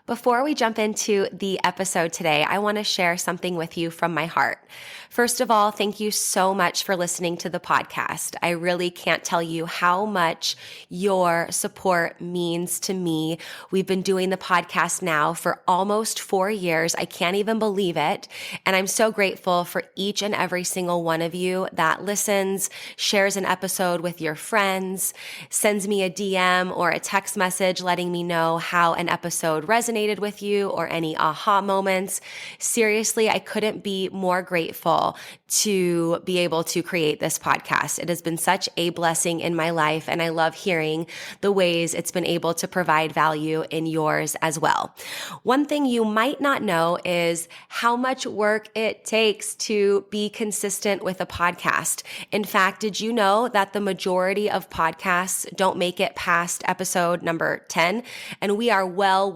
Before we jump into the episode today, I want to share something with you from my heart. First of all, thank you so much for listening to the podcast. I really can't tell you how much your support means to me. We've been doing the podcast now for almost 4 years. I can't even believe it. And I'm so grateful for each and every single one of you that listens, shares an episode with your friends, sends me a DM or a text message letting me know how an episode resonated with you or any aha moments. Seriously, I couldn't be more grateful to be able to create this podcast. It has been such a blessing in my life, and I love hearing the ways it's been able to provide value in yours as well. One thing you might not know is how much work it takes to be consistent with a podcast. In fact, did you know that the majority of podcasts don't make it past episode number 10? And we are well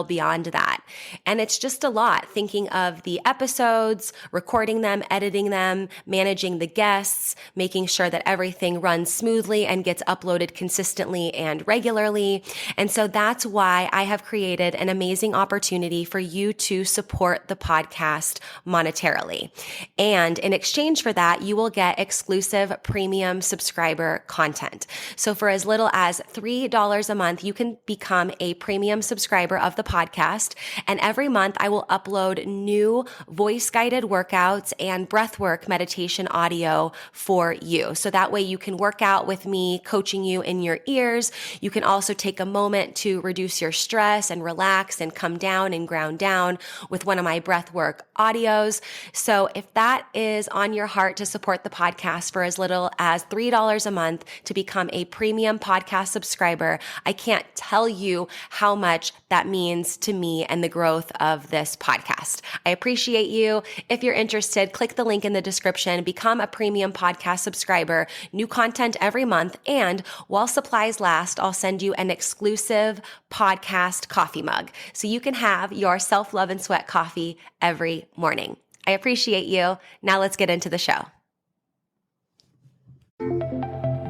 beyond that. And it's just a lot thinking of the episodes, recording them, editing them, managing the guests, making sure that everything runs smoothly and gets uploaded consistently and regularly. And so that's why I have created an amazing opportunity for you to support the podcast monetarily. And in exchange for that, you will get exclusive premium subscriber content. So for as little as $3 a month, you can become a premium subscriber of the podcast. And every month I will upload new voice-guided workouts and breathwork meditation audio for you. So that way you can work out with me, coaching you in your ears. You can also take a moment to reduce your stress and relax and come down and ground down with one of my breathwork audios. So if that is on your heart to support the podcast for as little as $3 a month to become a premium podcast subscriber, I can't tell you how much that means to me and the growth of this podcast. I appreciate you. If you're interested, click the link in the description, become a premium podcast subscriber, new content every month, and while supplies last, I'll send you an exclusive podcast coffee mug so you can have your self-love and sweat coffee every morning. I appreciate you. Now let's get into the show.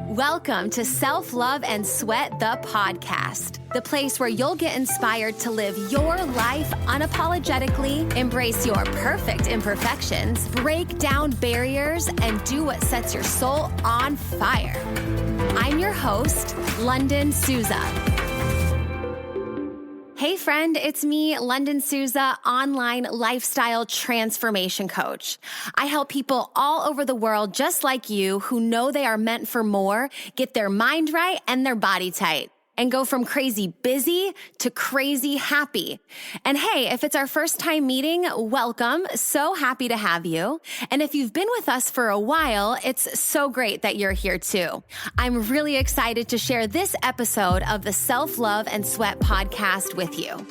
Welcome to Self-Love and Sweat, the podcast, the place where you'll get inspired to live your life unapologetically, embrace your perfect imperfections, break down barriers, and do what sets your soul on fire. I'm your host, Lunden Souza. Hey friend, it's me, Lunden Souza, online lifestyle transformation coach. I help people all over the world just like you who know they are meant for more, get their mind right and their body tight, and go from crazy busy to crazy happy. And hey, if it's our first time meeting, welcome. So happy to have you. And if you've been with us for a while, it's so great that you're here too. I'm really excited to share this episode of the Self-Love and Sweat podcast with you.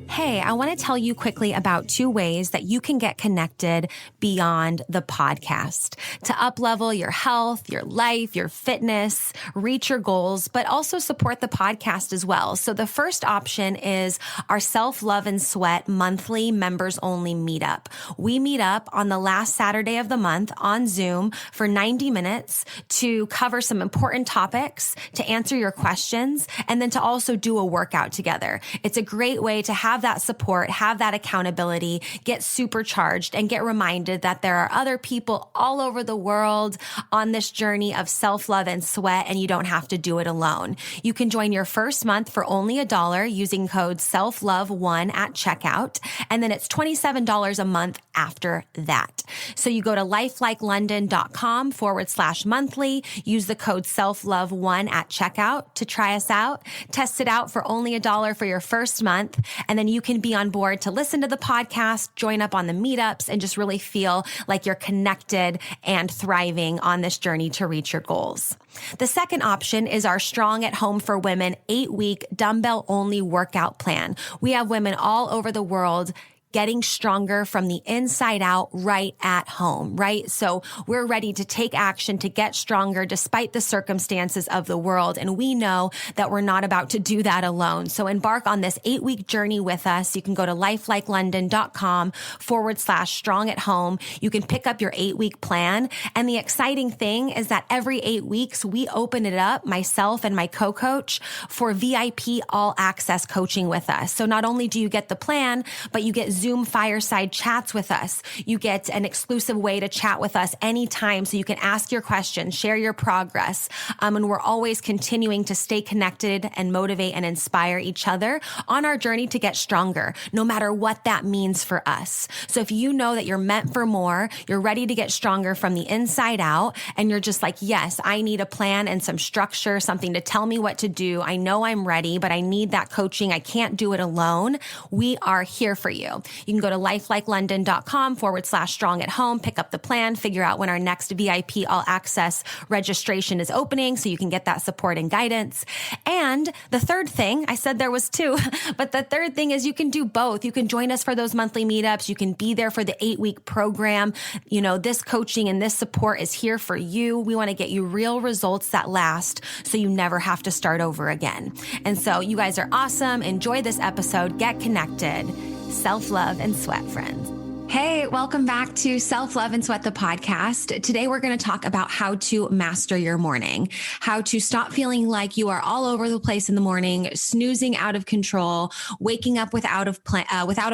Hey, I want to tell you quickly about 2 ways that you can get connected beyond the podcast to up-level your health, your life, your fitness, reach your goals, but also support the podcast as well. So the first option is our Self-Love and Sweat monthly members-only meetup. We meet up on the last Saturday of the month on Zoom for 90 minutes to cover some important topics, to answer your questions, and then to also do a workout together. It's a great way to have that support, have that accountability, get supercharged, and get reminded that there are other people all over the world on this journey of self-love and sweat, and you don't have to do it alone. You can join your first month for only $1 using code SELFLOVE1 at checkout, and then it's $27 a month after that. So you go to lifelikeLondon.com/monthly, use the code SELFLOVE1 at checkout to try us out, test it out for only $1 for your first month, and then you can be on board to listen to the podcast, join up on the meetups, and just really feel like you're connected and thriving on this journey to reach your goals. The second option is our Strong at Home for Women 8-week dumbbell-only workout plan. We have women all over the world getting stronger from the inside out right at home, right? So we're ready to take action to get stronger despite the circumstances of the world. And we know that we're not about to do that alone. So embark on this 8-week journey with us. You can go to lifelikeLondon.com/strong at home. You can pick up your 8-week plan. And the exciting thing is that every 8 weeks, we open it up, myself and my co-coach, for VIP all access coaching with us. So not only do you get the plan, but you get Zoom fireside chats with us. You get an exclusive way to chat with us anytime so you can ask your questions, share your progress. And we're always continuing to stay connected and motivate and inspire each other on our journey to get stronger, no matter what that means for us. So if you know that you're meant for more, you're ready to get stronger from the inside out, and you're just like, yes, I need a plan and some structure, something to tell me what to do. I know I'm ready, but I need that coaching. I can't do it alone. We are here for you. You can go to lifelikeLondon.com/strong at home, pick up the plan, figure out when our next VIP all access registration is opening so you can get that support and guidance. And the third thing, I said there was two, but the third thing is you can do both. You can join us for those monthly meetups. You can be there for the 8-week program. You know, this coaching and this support is here for you. We want to get you real results that last so you never have to start over again. And so you guys are awesome. Enjoy this episode. Get connected. Self-love and sweat, friends. Hey, welcome back to Self-Love and Sweat, the podcast. Today, we're going to talk about how to master your morning, how to stop feeling like you are all over the place in the morning, snoozing out of control, waking up without a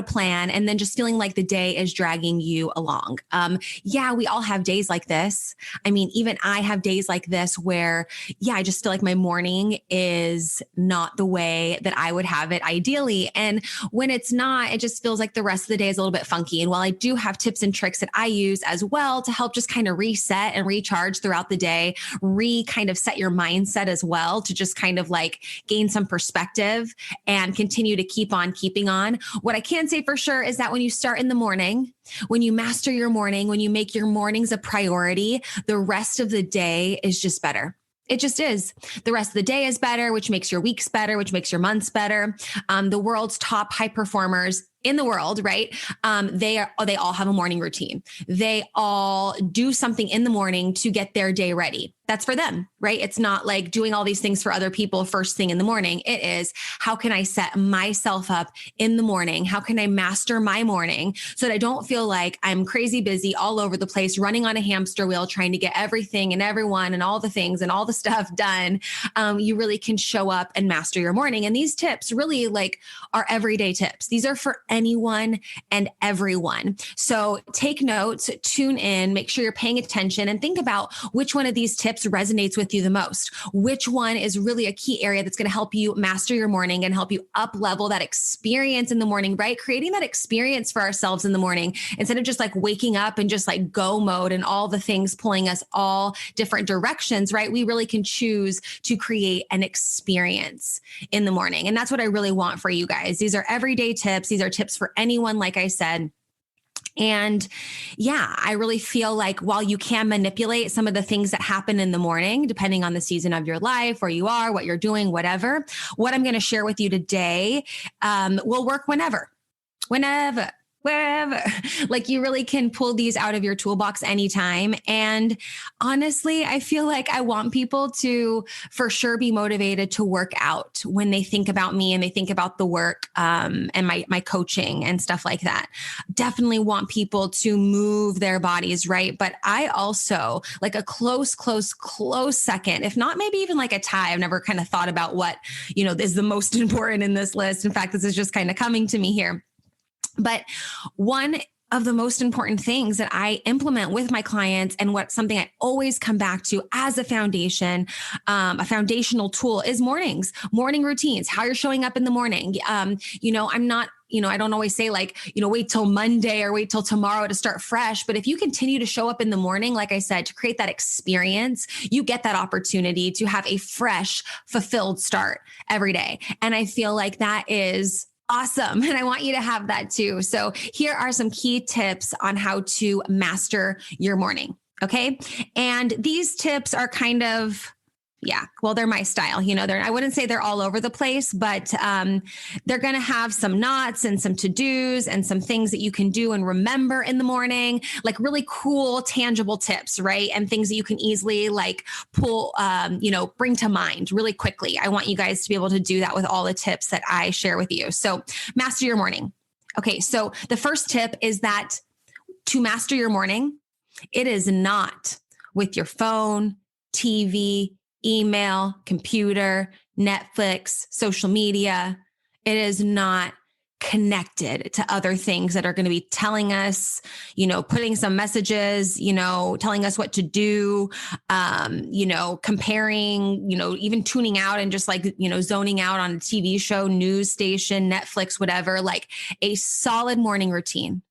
plan, and then just feeling like the day is dragging you along. Yeah, we all have days like this. I mean, even I have days like this where, I just feel like my morning is not the way that I would have it ideally. And when it's not, it just feels like the rest of the day is a little bit funky. And while I do have tips and tricks that I use as well to help just kind of reset and recharge throughout the day, kind of set your mindset as well to just kind of like gain some perspective and continue to keep on keeping on. What I can say for sure is that when you start in the morning, when you master your morning, when you make your mornings a priority, the rest of the day is just better. It just is. The rest of the day is better, which makes your weeks better, which makes your months better. The world's top high performers in the world, right? They all have a morning routine. They all do something in the morning to get their day ready. That's for them, right? It's not like doing all these things for other people first thing in the morning. It is, how can I set myself up in the morning? How can I master my morning so that I don't feel like I'm crazy busy all over the place, running on a hamster wheel, trying to get everything and everyone and all the things and all the stuff done. You really can show up and master your morning. And these tips really are everyday tips. These are for anyone and everyone. So take notes, tune in, make sure you're paying attention, and think about which one of these tips resonates with you the most. Which one is really a key area that's going to help you master your morning and help you up level that experience in the morning, right? Creating that experience for ourselves in the morning instead of just like waking up and just like go mode and all the things pulling us all different directions, right? We really can choose to create an experience in the morning. And that's what I really want for you guys. These are everyday tips. These are tips for anyone, like I said. And I really feel like while you can manipulate some of the things that happen in the morning, depending on the season of your life, where you are, what you're doing, whatever, what I'm going to share with you today will work wherever. Like you really can pull these out of your toolbox anytime. And honestly, I feel like I want people to for sure be motivated to work out when they think about me and they think about the work and my coaching and stuff like that. Definitely want people to move their bodies, right? But I also like a close second, if not maybe even like a tie. I've never kind of thought about what, is the most important in this list. In fact, this is just kind of coming to me here. But one of the most important things that I implement with my clients and something I always come back to as a foundation, a foundational tool is morning routines, how you're showing up in the morning. I'm not, I don't always say wait till Monday or wait till tomorrow to start fresh. But if you continue to show up in the morning, like I said, to create that experience, you get that opportunity to have a fresh, fulfilled start every day. And I feel like that is awesome. And I want you to have that too. So here are some key tips on how to master your morning. Okay. And these tips are kind of Yeah. Well, they're my style. I wouldn't say they're all over the place, but they're going to have some knots and some to-dos and some things that you can do and remember in the morning, like really cool, tangible tips, right? And things that you can easily like pull, bring to mind really quickly. I want you guys to be able to do that with all the tips that I share with you. So master your morning. Okay. So the first tip is that to master your morning, it is not with your phone, TV, email, computer, Netflix, social media. It is not connected to other things that are going to be telling us, putting some messages, telling us what to do, comparing, even tuning out and just like, zoning out on a TV show, news station, Netflix, whatever, like a solid morning routine.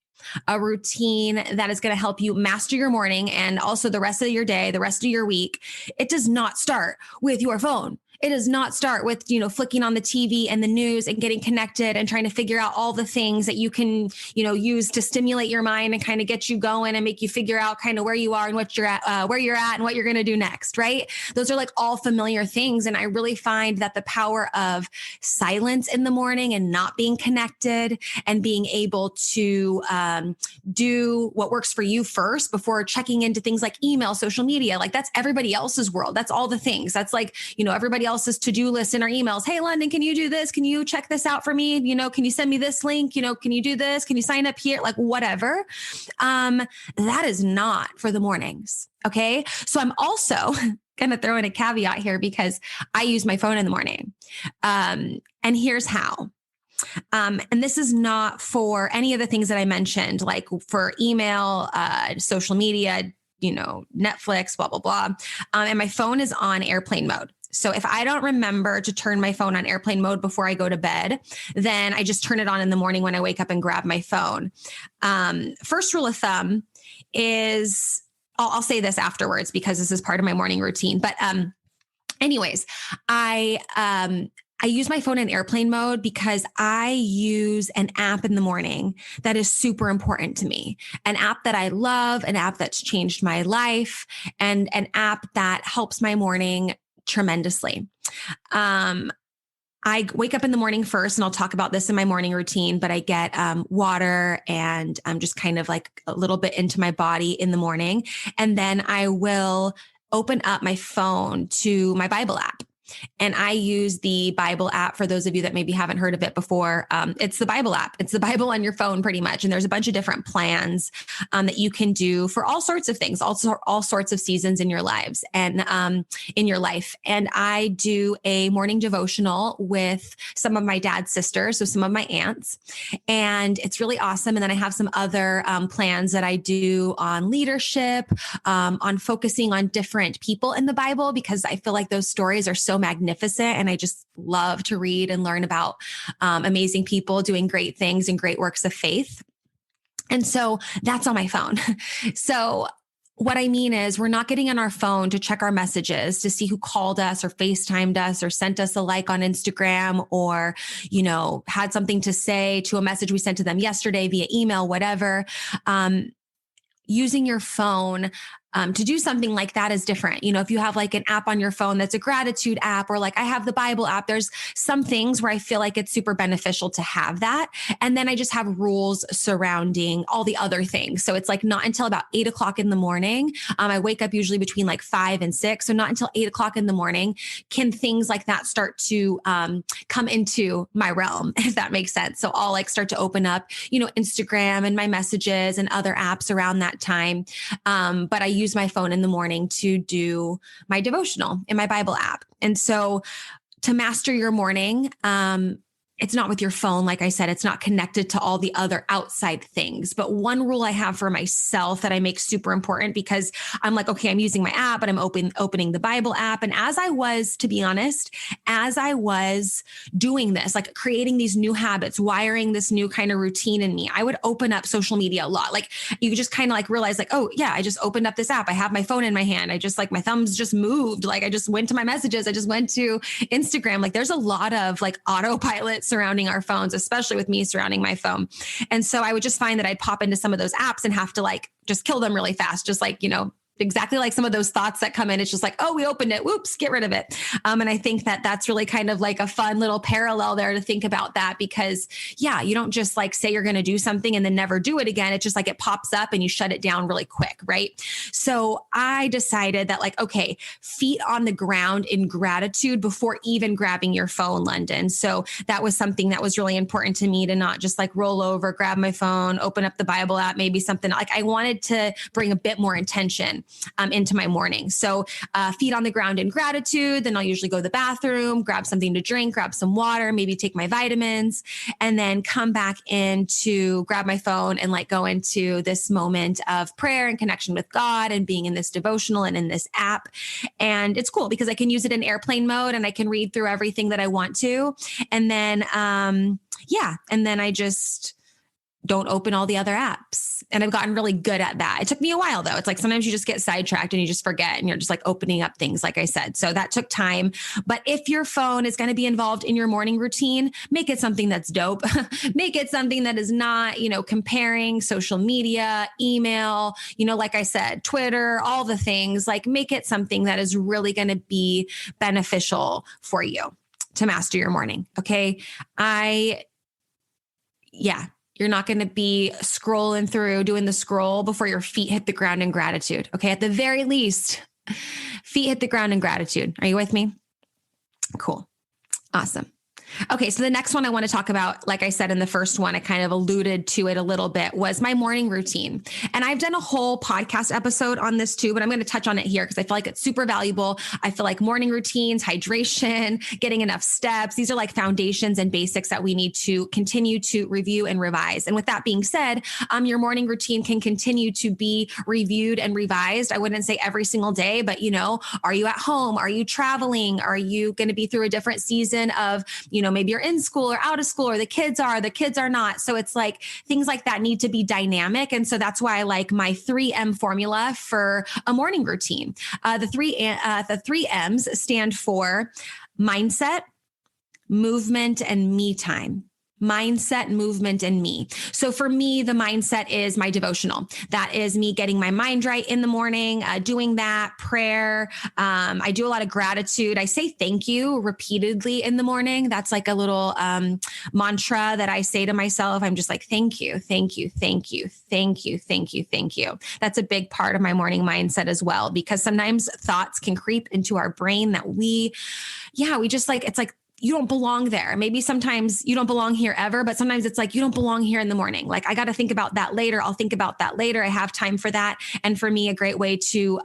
A routine that is going to help you master your morning and also the rest of your day, the rest of your week. It does not start with your phone. It does not start with, flicking on the TV and the news and getting connected and trying to figure out all the things that you can, use to stimulate your mind and kind of get you going and make you figure out kind of where you are and what you're at, where you're at and what you're going to do next, right? Those are like all familiar things. And I really find that the power of silence in the morning and not being connected and being able to do what works for you first before checking into things like email, social media, like that's everybody else's world. That's all the things. That's like, everybody else's to-do list in our emails. Hey, Lunden, can you do this? Can you check this out for me? Can you send me this link? Can you do this? Can you sign up here? Like whatever. That is not for the mornings. Okay. So I'm also going to throw in a caveat here because I use my phone in the morning. And here's how. And this is not for any of the things that I mentioned, like for email, social media, Netflix, blah, blah, blah. And my phone is on airplane mode. So if I don't remember to turn my phone on airplane mode before I go to bed, then I just turn it on in the morning when I wake up and grab my phone. First rule of thumb is, I'll say this afterwards because this is part of my morning routine. But anyways, I use my phone in airplane mode because I use an app in the morning that is super important to me. An app that I love, an app that's changed my life, and an app that helps my morning tremendously. I wake up in the morning first, and I'll talk about this in my morning routine, but I get water and I'm just kind of like a little bit into my body in the morning. And then I will open up my phone to my Bible app. And I use the Bible app for those of you that maybe haven't heard of it before. It's the Bible app. It's the Bible on your phone pretty much. And there's a bunch of different plans that you can do for all sorts of things, also all sorts of seasons in your lives and in your life. And I do a morning devotional with some of my dad's sisters, so some of my aunts. And it's really awesome. And then I have some other plans that I do on leadership, on focusing on different people in the Bible, because I feel like those stories are so magnificent. And I just love to read and learn about amazing people doing great things and great works of faith. And so that's on my phone. So what I mean is we're not getting on our phone to check our messages to see who called us or FaceTimed us or sent us a like on Instagram or, had something to say to a message we sent to them yesterday via email, whatever. Using your phone to do something like that is different. If you have like an app on your phone that's a gratitude app, or like I have the Bible app, there's some things where I feel like it's super beneficial to have that. And then I just have rules surrounding all the other things. So it's like not until about 8:00 in the morning. I wake up usually between like 5 and 6. So not until 8:00 in the morning can things like that start to come into my realm, if that makes sense. So I'll like start to open up, Instagram and my messages and other apps around that time. But I use my phone in the morning to do my devotional in my Bible app. And so to master your morning, it's not with your phone. Like I said, it's not connected to all the other outside things. But one rule I have for myself that I make super important, because I'm like, okay, I'm using my app, but I'm opening the Bible app. And to be honest, as I was doing this, like creating these new habits, wiring this new kind of routine in me, I would open up social media a lot. Like you just kind of like realize like, oh yeah, I just opened up this app. I have my phone in my hand. I just like my thumbs just moved. Like I just went to my messages. I just went to Instagram. Like there's a lot of like autopilot surrounding our phones, especially with me surrounding my phone. And so I would just find that I'd pop into some of those apps and have to like just kill them really fast, just like, exactly like some of those thoughts that come in. It's just like, oh, we opened it. Whoops, get rid of it. And I think that that's really kind of like a fun little parallel there to think about that, because yeah, you don't just like say you're going to do something and then never do it again. It's just like it pops up and you shut it down really quick. Right. So I decided that like, okay, feet on the ground in gratitude before even grabbing your phone, Lunden. So that was something that was really important to me, to not just like roll over, grab my phone, open up the Bible app, maybe something like I wanted to bring a bit more intention into my morning. So feet on the ground in gratitude. Then I'll usually go to the bathroom, grab something to drink, grab some water, maybe take my vitamins, and then come back in to grab my phone and like go into this moment of prayer and connection with God and being in this devotional and in this app. And it's cool because I can use it in airplane mode and I can read through everything that I want to. And then, and then I just don't open all the other apps. And I've gotten really good at that. It took me a while though. It's like sometimes you just get sidetracked and you just forget and you're just like opening up things, like I said. So that took time. But if your phone is going to be involved in your morning routine, make it something that's dope. Make it something that is not, comparing social media, email, like I said, Twitter, all the things. Like make it something that is really going to be beneficial for you to master your morning. Okay. You're not going to be scrolling through, doing the scroll before your feet hit the ground in gratitude. Okay. At the very least, feet hit the ground in gratitude. Are you with me? Cool. Awesome. Okay. So the next one I want to talk about, like I said in the first one, I kind of alluded to it a little bit, was my morning routine. And I've done a whole podcast episode on this too, but I'm going to touch on it here because I feel like it's super valuable. I feel like morning routines, hydration, getting enough steps, these are like foundations and basics that we need to continue to review and revise. And with that being said, your morning routine can continue to be reviewed and revised. I wouldn't say every single day, but are you at home? Are you traveling? Are you going to be through a different season of, maybe you're in school or out of school, or the kids are not. So it's like things like that need to be dynamic. And so that's why I like my 3M formula for a morning routine. The three M's stand for mindset, movement, and me time. Mindset, movement, and me. So for me, the mindset is my devotional. That is me getting my mind right in the morning, doing that prayer. I do a lot of gratitude. I say thank you repeatedly in the morning. That's like a little mantra that I say to myself. I'm just like, thank you, thank you, thank you, thank you, thank you, thank you. That's a big part of my morning mindset as well, because sometimes thoughts can creep into our brain that we just like, it's like, you don't belong there. Maybe sometimes you don't belong here ever, but sometimes it's like, you don't belong here in the morning. Like I got to think about that later. I'll think about that later. I have time for that. And for me, a great way to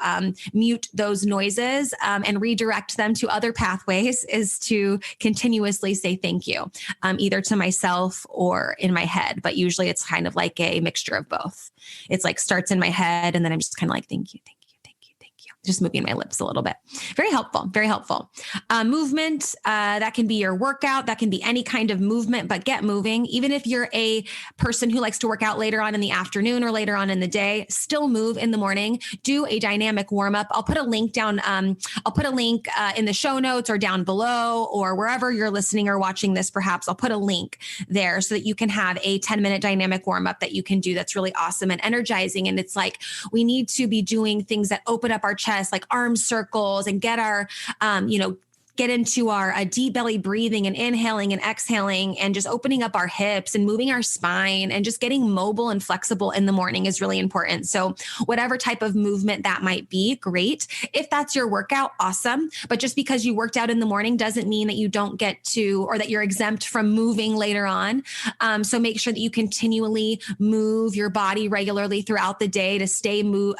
mute those noises and redirect them to other pathways is to continuously say thank you, either to myself or in my head. But usually it's kind of like a mixture of both. It's like starts in my head and then I'm just kind of like, thank you, thank you. Just moving my lips a little bit. Very helpful. Very helpful. Movement, that can be your workout. That can be any kind of movement, but get moving. Even if you're a person who likes to work out later on in the afternoon or later on in the day, still move in the morning. Do a dynamic warm up. I'll put a link down. I'll put a link in the show notes or down below or wherever you're listening or watching this, perhaps I'll put a link there so that you can have a 10-minute dynamic warm up that you can do. That's really awesome and energizing. And it's like, we need to be doing things that open up our chest, like arm circles, and get our, get into our deep belly breathing and inhaling and exhaling and just opening up our hips and moving our spine and just getting mobile and flexible in the morning is really important. So whatever type of movement that might be, great. If that's your workout, awesome. But just because you worked out in the morning doesn't mean that you don't get to, or that you're exempt from moving later on. So make sure that you continually move your body regularly throughout the day to stay mobile,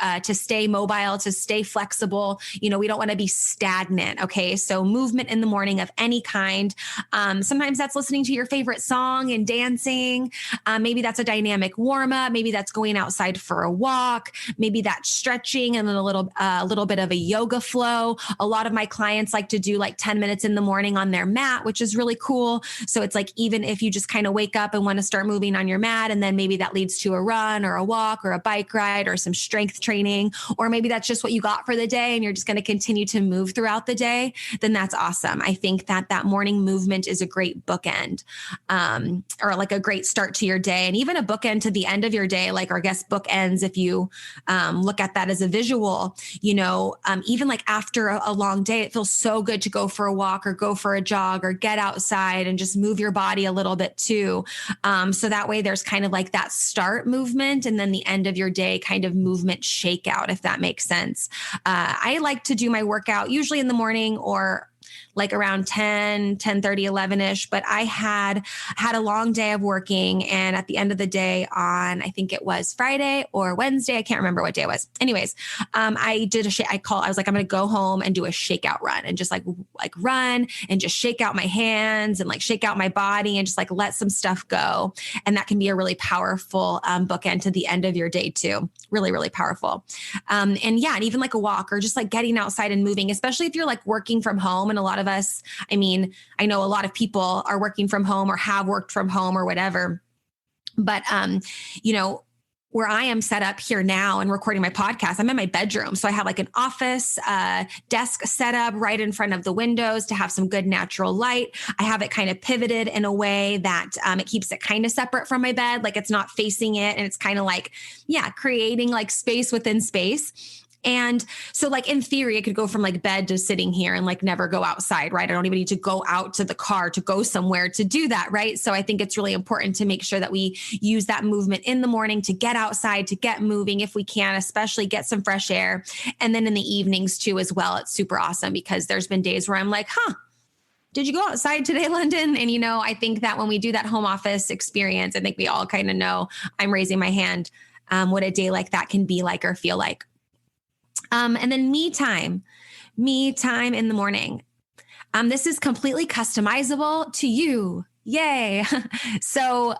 to stay flexible. We don't want to be stagnant. Okay. So movement in the morning of any kind. Sometimes that's listening to your favorite song and dancing. Maybe that's a dynamic warm up. Maybe that's going outside for a walk. Maybe that's stretching and then a little bit of a yoga flow. A lot of my clients like to do like 10 minutes in the morning on their mat, which is really cool. So it's like, even if you just kind of wake up and want to start moving on your mat, and then maybe that leads to a run or a walk or a bike ride or some strength training, or maybe that's just what you got for the day and you're just going to continue to move throughout the day, then that's that's awesome. I think that that morning movement is a great bookend, or like a great start to your day, and even a bookend to the end of your day. Like, or I guess bookends, if you look at that as a visual, even like after a long day, it feels so good to go for a walk or go for a jog or get outside and just move your body a little bit too. So that way there's kind of like that start movement and then the end of your day kind of movement shakeout, if that makes sense. I like to do my workout usually in the morning or like around 10:30, 11ish. But I had a long day of working. And at the end of the day on, I think it was Friday or Wednesday, I can't remember what day it was. Anyways, I did I was like, I'm going to go home and do a shakeout run and just like run and just shake out my hands and like shake out my body and just like let some stuff go. And that can be a really powerful bookend to the end of your day too. Really, really powerful. And even like a walk or just like getting outside and moving, especially if you're like working from home. And a lot of us, I know a lot of people are working from home or have worked from home or whatever, but, where I am set up here now and recording my podcast, I'm in my bedroom. So I have like an office desk set up right in front of the windows to have some good natural light. I have it kind of pivoted in a way that it keeps it kind of separate from my bed. Like it's not facing it. And it's kind of like, creating like space within space. And so like in theory, I could go from like bed to sitting here and like never go outside, right? I don't even need to go out to the car to go somewhere to do that, right? So I think it's really important to make sure that we use that movement in the morning to get outside, to get moving if we can, especially get some fresh air. And then in the evenings too, as well, it's super awesome because there's been days where I'm like, did you go outside today, Lunden? And, I think that when we do that home office experience, I think we all kind of know, I'm raising my hand, what a day like that can be like or feel like. And then me time in the morning. This is completely customizable to you. Yay. So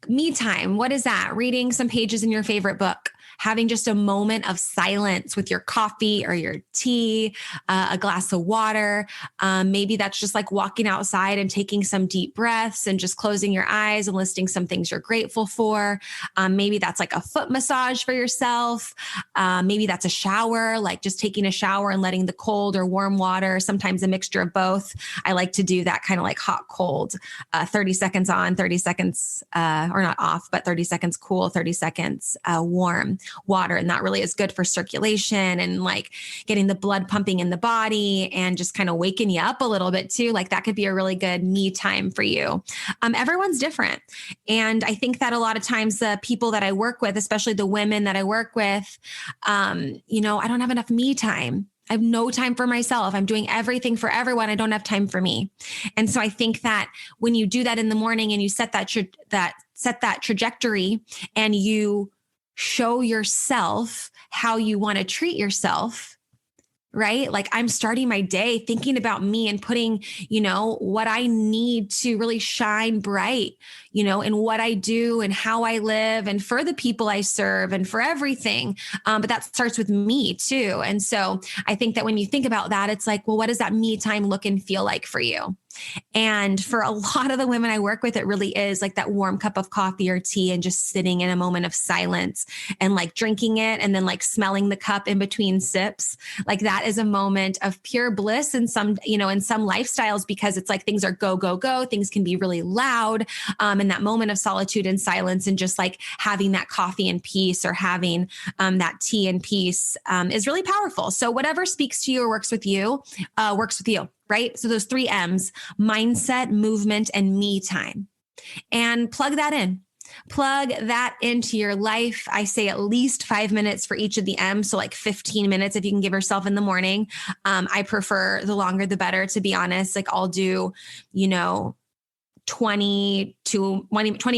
me time, what is that? Reading some pages in your favorite book, having just a moment of silence with your coffee or your tea, a glass of water. Maybe that's just like walking outside and taking some deep breaths and just closing your eyes and listing some things you're grateful for. Maybe that's like a foot massage for yourself. Maybe that's a shower, like just taking a shower and letting the cold or warm water, sometimes a mixture of both. I like to do that kind of like hot, cold, 30 seconds on, 30 seconds, or not off, but 30 seconds cool, 30 seconds warm water. And that really is good for circulation and like getting the blood pumping in the body and just kind of waking you up a little bit too. Like that could be a really good me time for you. Everyone's different. And I think that a lot of times the people that I work with, especially the women that I work with, I don't have enough me time. I have no time for myself. I'm doing everything for everyone. I don't have time for me. And so I think that when you do that in the morning and you set that trajectory and you show yourself how you want to treat yourself, right? Like I'm starting my day thinking about me and putting, what I need to really shine bright, in what I do and how I live and for the people I serve and for everything. But that starts with me too. And so I think that when you think about that, it's like, well, what does that me time look and feel like for you? And for a lot of the women I work with, it really is like that warm cup of coffee or tea and just sitting in a moment of silence and like drinking it and then like smelling the cup in between sips. Like that is a moment of pure bliss in some lifestyles, because it's like things are go, go, go. Things can be really loud. And that moment of solitude and silence and just like having that coffee in peace or having that tea in peace is really powerful. So whatever speaks to you or works with you, right? So those 3 M's, mindset, movement, and me time. And plug that in. Plug that into your life. I say at least 5 minutes for each of the M's. So like 15 minutes if you can give yourself in the morning. I prefer the longer, the better, to be honest. Like I'll do, 20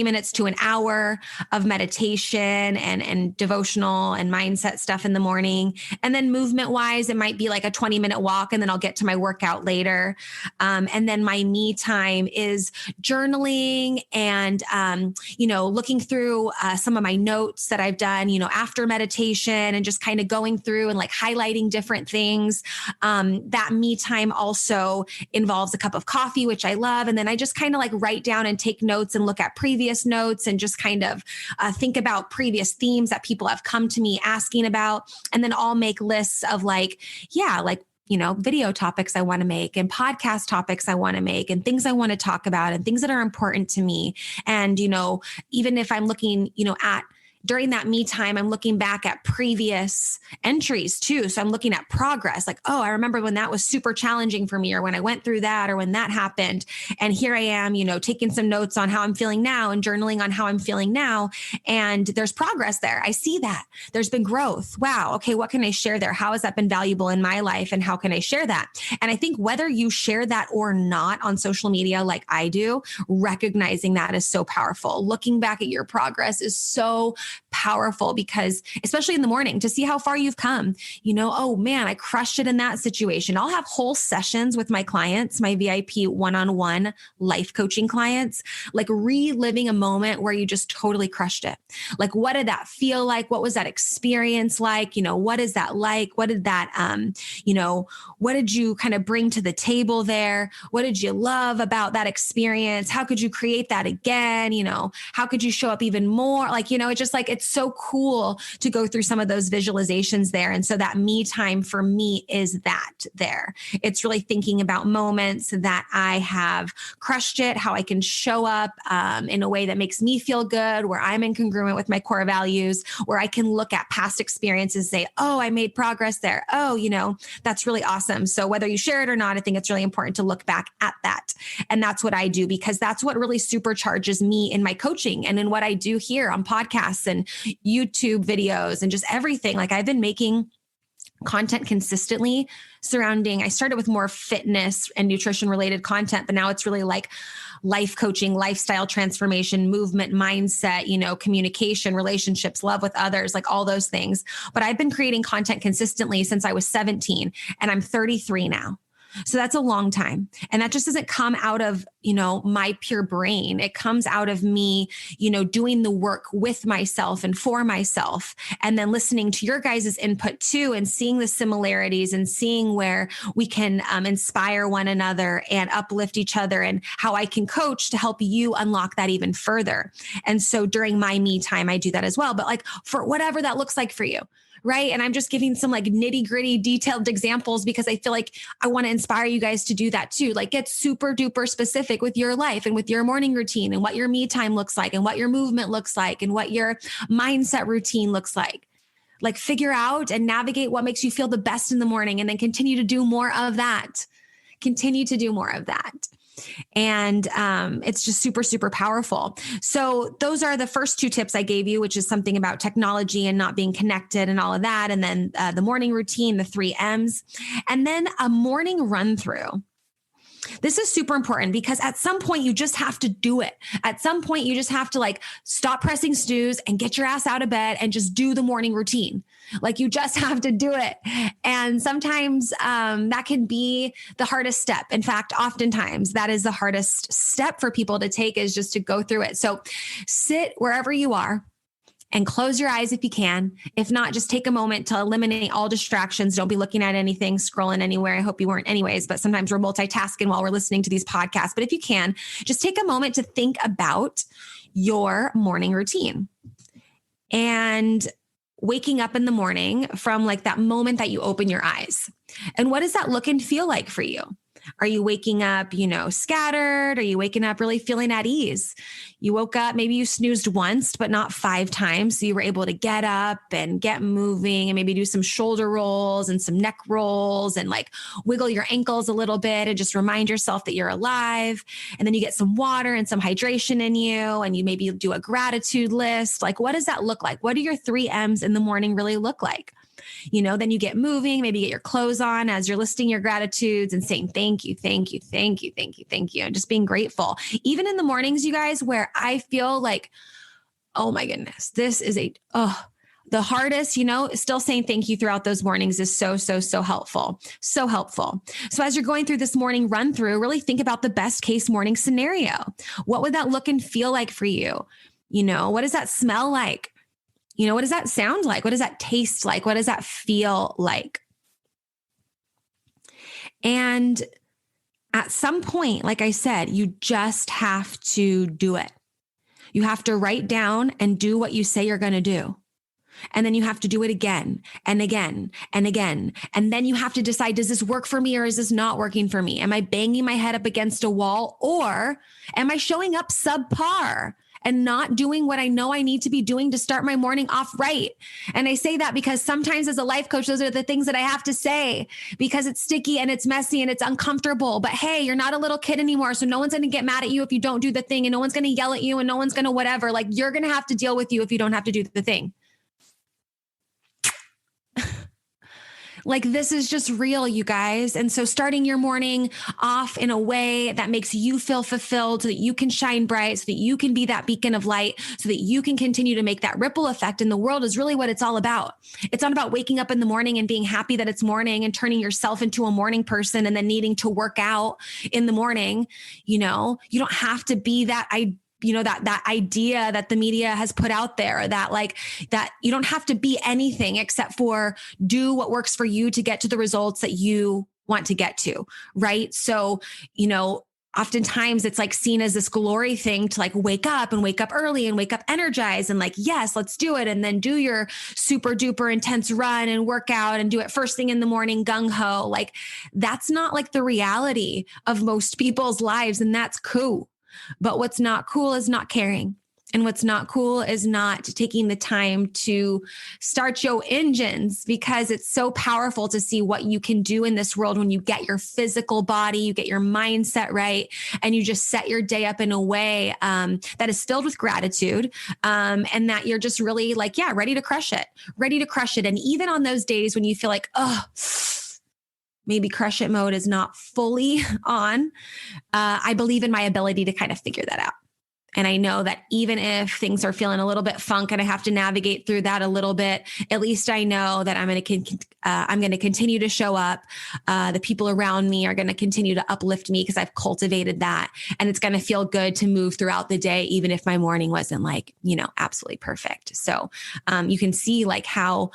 minutes to an hour of meditation and devotional and mindset stuff in the morning. And then movement wise, it might be like a 20-minute walk and then I'll get to my workout later. And then my me time is journaling and, looking through some of my notes that I've done, after meditation and just kind of going through and like highlighting different things. That me time also involves a cup of coffee, which I love. And then I just kind of like write down and take notes and look at previous notes and just kind of think about previous themes that people have come to me asking about. And then I'll make lists of video topics I want to make and podcast topics I want to make and things I want to talk about and things that are important to me. And, even if I'm looking, at during that me time, I'm looking back at previous entries too. So I'm looking at progress, like, oh, I remember when that was super challenging for me, or when I went through that, or when that happened. And here I am, taking some notes on how I'm feeling now and journaling on how I'm feeling now. And there's progress there. I see that there's been growth. Wow. Okay. What can I share there? How has that been valuable in my life? And how can I share that? And I think whether you share that or not on social media, like I do, recognizing that is so powerful. Looking back at your progress is so powerful, because especially in the morning, to see how far you've come, oh man, I crushed it in that situation. I'll have whole sessions with my clients, my VIP one-on-one life coaching clients, like reliving a moment where you just totally crushed it. Like, what did that feel like? What was that experience like? What is that like? What did that, what did you kind of bring to the table there? What did you love about that experience? How could you create that again? How could you show up even more? It's just like, it's so cool to go through some of those visualizations there. And so that me time for me is that there. It's really thinking about moments that I have crushed it, how I can show up in a way that makes me feel good, where I'm in congruent with my core values, where I can look at past experiences, say, oh, I made progress there. Oh, that's really awesome. So whether you share it or not, I think it's really important to look back at that. And that's what I do, because that's what really supercharges me in my coaching and in what I do here on podcasts and YouTube videos and just everything. Like, I've been making content consistently surrounding, I started with more fitness and nutrition related content, but now it's really like life coaching, lifestyle transformation, movement, mindset, communication, relationships, love with others, like all those things. But I've been creating content consistently since I was 17, and I'm 33 now. So that's a long time. And that just doesn't come out of, my pure brain. It comes out of me, doing the work with myself and for myself, and then listening to your guys' input too, and seeing the similarities and seeing where we can inspire one another and uplift each other, and how I can coach to help you unlock that even further. And so during my me time, I do that as well. But like, for whatever that looks like for you. Right. And I'm just giving some like nitty gritty detailed examples, because I feel like I want to inspire you guys to do that too. Like, get super duper specific with your life and with your morning routine, and what your me time looks like, and what your movement looks like, and what your mindset routine looks like. Like, figure out and navigate what makes you feel the best in the morning, and then continue to do more of that. Continue to do more of that. And it's just super, super powerful. So those are the first two tips I gave you, which is something about technology and not being connected and all of that. And then the morning routine, the 3 M's, and then a morning run through. This is super important, because at some point you just have to do it. At some point you just have to like stop pressing snooze and get your ass out of bed and just do the morning routine. Like, you just have to do it. And sometimes that can be the hardest step. In fact, oftentimes that is the hardest step for people to take, is just to go through it. So sit wherever you are and close your eyes if you can. If not, just take a moment to eliminate all distractions. Don't be looking at anything, scrolling anywhere. I hope you weren't anyways, but sometimes we're multitasking while we're listening to these podcasts. But if you can, just take a moment to think about your morning routine and waking up in the morning from like that moment that you open your eyes. And what does that look and feel like for you? Are you waking up, scattered? Are you waking up really feeling at ease? You woke up, maybe you snoozed once, but not 5 times. So you were able to get up and get moving, and maybe do some shoulder rolls and some neck rolls, and like wiggle your ankles a little bit, and just remind yourself that you're alive. And then you get some water and some hydration in you, and you maybe do a gratitude list. Like, what does that look like? What do your 3 M's in the morning really look like? Then you get moving, maybe get your clothes on as you're listing your gratitudes and saying, thank you, thank you, thank you, thank you, thank you. And just being grateful. Even in the mornings, you guys, where I feel like, oh my goodness, this is the hardest, still saying thank you throughout those mornings is so, so, so helpful. So helpful. So as you're going through this morning run through, really think about the best case morning scenario. What would that look and feel like for you? What does that smell like? What does that sound like? What does that taste like? What does that feel like? And at some point, like I said, you just have to do it. You have to write down and do what you say you're going to do. And then you have to do it again and again and again. And then you have to decide, does this work for me or is this not working for me? Am I banging my head up against a wall or am I showing up subpar and not doing what I know I need to be doing to start my morning off right? And I say that because sometimes as a life coach, those are the things that I have to say because it's sticky and it's messy and it's uncomfortable. But hey, you're not a little kid anymore. So no one's going to get mad at you if you don't do the thing, and no one's going to yell at you, and no one's going to whatever. Like, you're going to have to deal with you if you don't have to do the thing. Like, this is just real, you guys. And so starting your morning off in a way that makes you feel fulfilled so that you can shine bright, so that you can be that beacon of light, so that you can continue to make that ripple effect in the world is really what it's all about. It's not about waking up in the morning and being happy that it's morning and turning yourself into a morning person and then needing to work out in the morning. You don't have to be that that idea that the media has put out there, that you don't have to be anything except for do what works for you to get to the results that you want to get to. Right. So, oftentimes it's like seen as this glory thing to like wake up early and wake up energized and like, yes, let's do it. And then do your super duper intense run and workout and do it first thing in the morning, gung ho. Like, that's not like the reality of most people's lives. And that's cool. But what's not cool is not caring. And what's not cool is not taking the time to start your engines, because it's so powerful to see what you can do in this world when you get your physical body, you get your mindset right, and you just set your day up in a way that is filled with gratitude, and that you're just really like, ready to crush it. And even on those days when you feel like, maybe crush it mode is not fully on, I believe in my ability to kind of figure that out. And I know that even if things are feeling a little bit funk and I have to navigate through that a little bit, at least I know that I'm going to continue to show up. The people around me are going to continue to uplift me because I've cultivated that. And it's going to feel good to move throughout the day, even if my morning wasn't absolutely perfect. So you can see like how,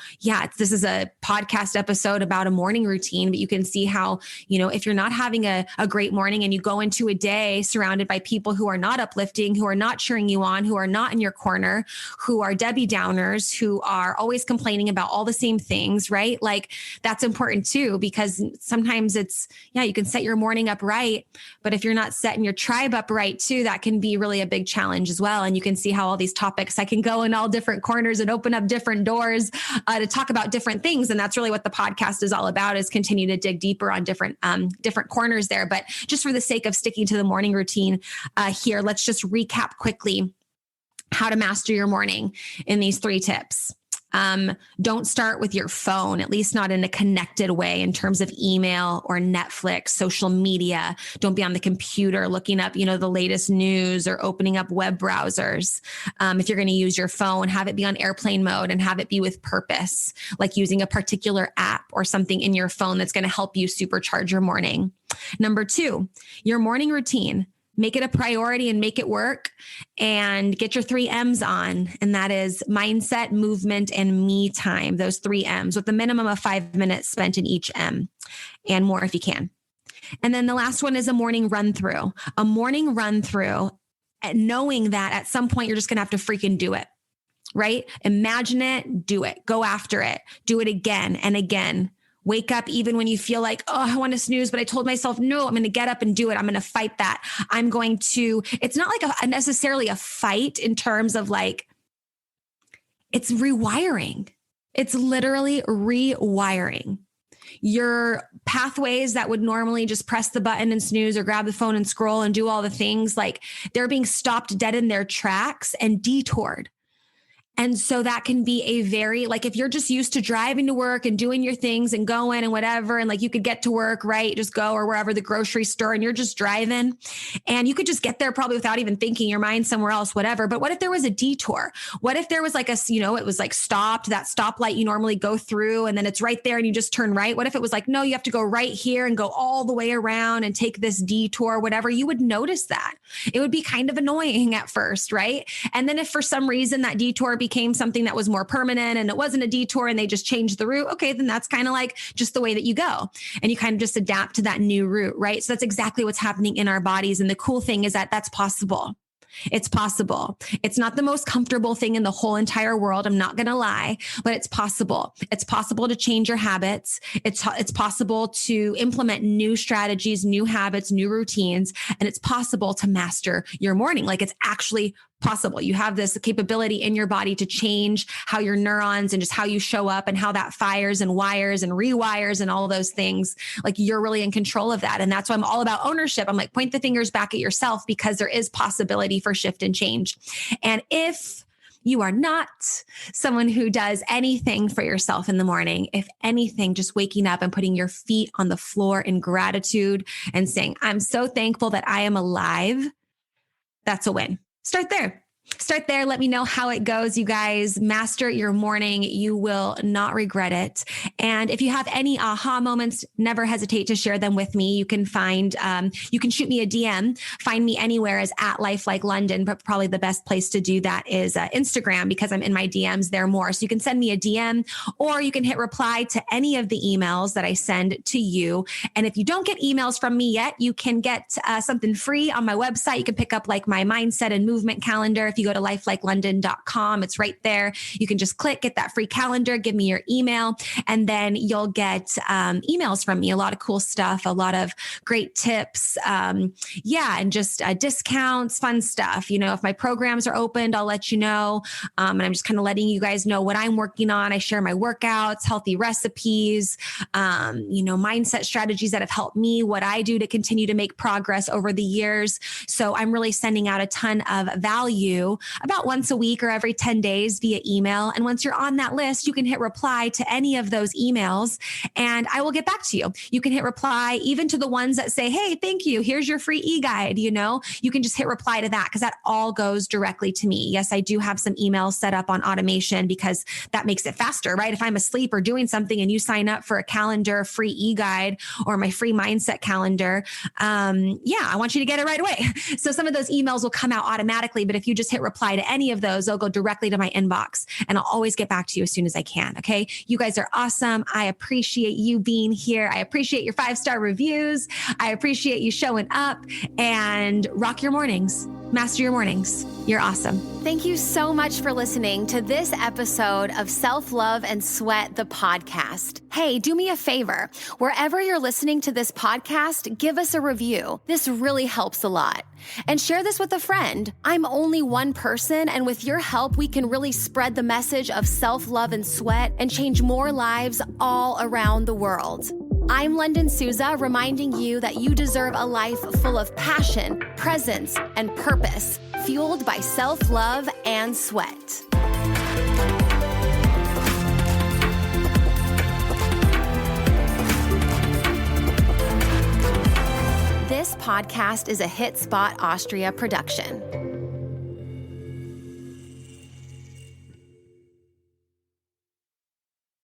this is a podcast episode about a morning routine, but you can see how, if you're not having a great morning and you go into a day surrounded by people who are not uplifting, who are not cheering you on, who are not in your corner, who are Debbie Downers, who are always complaining about all the same things, right? Like, that's important too, because sometimes it's, you can set your morning up right, but if you're not setting your tribe up right too, that can be really a big challenge as well. And you can see how all these topics, I can go in all different corners and open up different doors to talk about different things. And that's really what the podcast is all about, is continue to dig deeper on different corners there. But just for the sake of sticking to the morning routine here, let's just recap quickly how to master your morning in these 3 tips. Don't start with your phone, at least not in a connected way in terms of email or Netflix, social media. Don't be on the computer looking up, the latest news or opening up web browsers. If you're going to use your phone, have it be on airplane mode and have it be with purpose, like using a particular app or something in your phone that's going to help you supercharge your morning. Number 2, your morning routine. Make it a priority and make it work, and get your 3 M's on. And that is mindset, movement, and me time. Those 3 M's with a minimum of 5 minutes spent in each M, and more if you can. And then the last one is a morning run through, knowing that at some point you're just going to have to freaking do it, right? Imagine it, do it, go after it, do it again and again. Wake up even when you feel like, I want to snooze, but I told myself, no, I'm going to get up and do it. I'm going to fight that. It's not like necessarily a fight in terms of like, it's rewiring. It's literally rewiring. Your pathways that would normally just press the button and snooze or grab the phone and scroll and do all the things, like they're being stopped dead in their tracks and detoured. And so that can be a very, like, if you're just used to driving to work and doing your things and going and whatever, and like you could get to work, right? Just go, or wherever, the grocery store, and you're just driving and you could just get there probably without even thinking, your mind somewhere else, whatever. But what if there was a detour? What if there was like it was like stopped, that stoplight you normally go through, and then it's right there and you just turn right? What if it was like, no, you have to go right here and go all the way around and take this detour, whatever? You would notice that. It would be kind of annoying at first, right? And then if for some reason that detour became something that was more permanent and it wasn't a detour and they just changed the route, okay, then that's kind of like just the way that you go. And you kind of just adapt to that new route, right? So that's exactly what's happening in our bodies. And the cool thing is that that's possible. It's possible. It's not the most comfortable thing in the whole entire world. I'm not going to lie, but it's possible. It's possible to change your habits. It's possible to implement new strategies, new habits, new routines, and it's possible to master your morning. Like it's actually possible. You have this capability in your body to change how your neurons and just how you show up and how that fires and wires and rewires and all of those things. Like you're really in control of that. And that's why I'm all about ownership. I'm like, point the fingers back at yourself because there is possibility for shift and change. And if you are not someone who does anything for yourself in the morning, if anything, just waking up and putting your feet on the floor in gratitude and saying, I'm so thankful that I am alive, that's a win. Start there. Start there. Let me know how it goes. You guys master your morning. You will not regret it. And if you have any aha moments, never hesitate to share them with me. You can shoot me a DM, find me anywhere as @LifeLikeLondon, but probably the best place to do that is Instagram because I'm in my DMs there more. So you can send me a DM or you can hit reply to any of the emails that I send to you. And if you don't get emails from me yet, you can get something free on my website. You can pick up like my mindset and movement calendar. If you go to lifelikelondon.com, it's right there. You can just click, get that free calendar, give me your email, and then you'll get emails from me. A lot of cool stuff, a lot of great tips. And just discounts, fun stuff. You know, if my programs are opened, I'll let you know. And I'm just kind of letting you guys know what I'm working on. I share my workouts, healthy recipes, mindset strategies that have helped me, what I do to continue to make progress over the years. So I'm really sending out a ton of value about once a week or every 10 days via email. And once you're on that list, you can hit reply to any of those emails and I will get back to you. You can hit reply even to the ones that say, hey, thank you. Here's your free e-guide. You can just hit reply to that because that all goes directly to me. Yes, I do have some emails set up on automation because that makes it faster, right? If I'm asleep or doing something and you sign up for a calendar, free e-guide or my free mindset calendar, I want you to get it right away. So some of those emails will come out automatically, but if you just hit reply to any of those, they'll go directly to my inbox and I'll always get back to you as soon as I can. Okay. You guys are awesome. I appreciate you being here. I appreciate your 5-star reviews. I appreciate you showing up and rock your mornings. Master your mornings. You're awesome. Thank you so much for listening to this episode of Self-Love and Sweat, the podcast. Hey, do me a favor. Wherever you're listening to this podcast, give us a review. This really helps a lot. And share this with a friend. I'm only one person, and with your help, we can really spread the message of self-love and sweat and change more lives all around the world. I'm Lunden Souza, reminding you that you deserve a life full of passion, presence, and purpose, fueled by self-love and sweat. This podcast is a Hit Spot Austria production.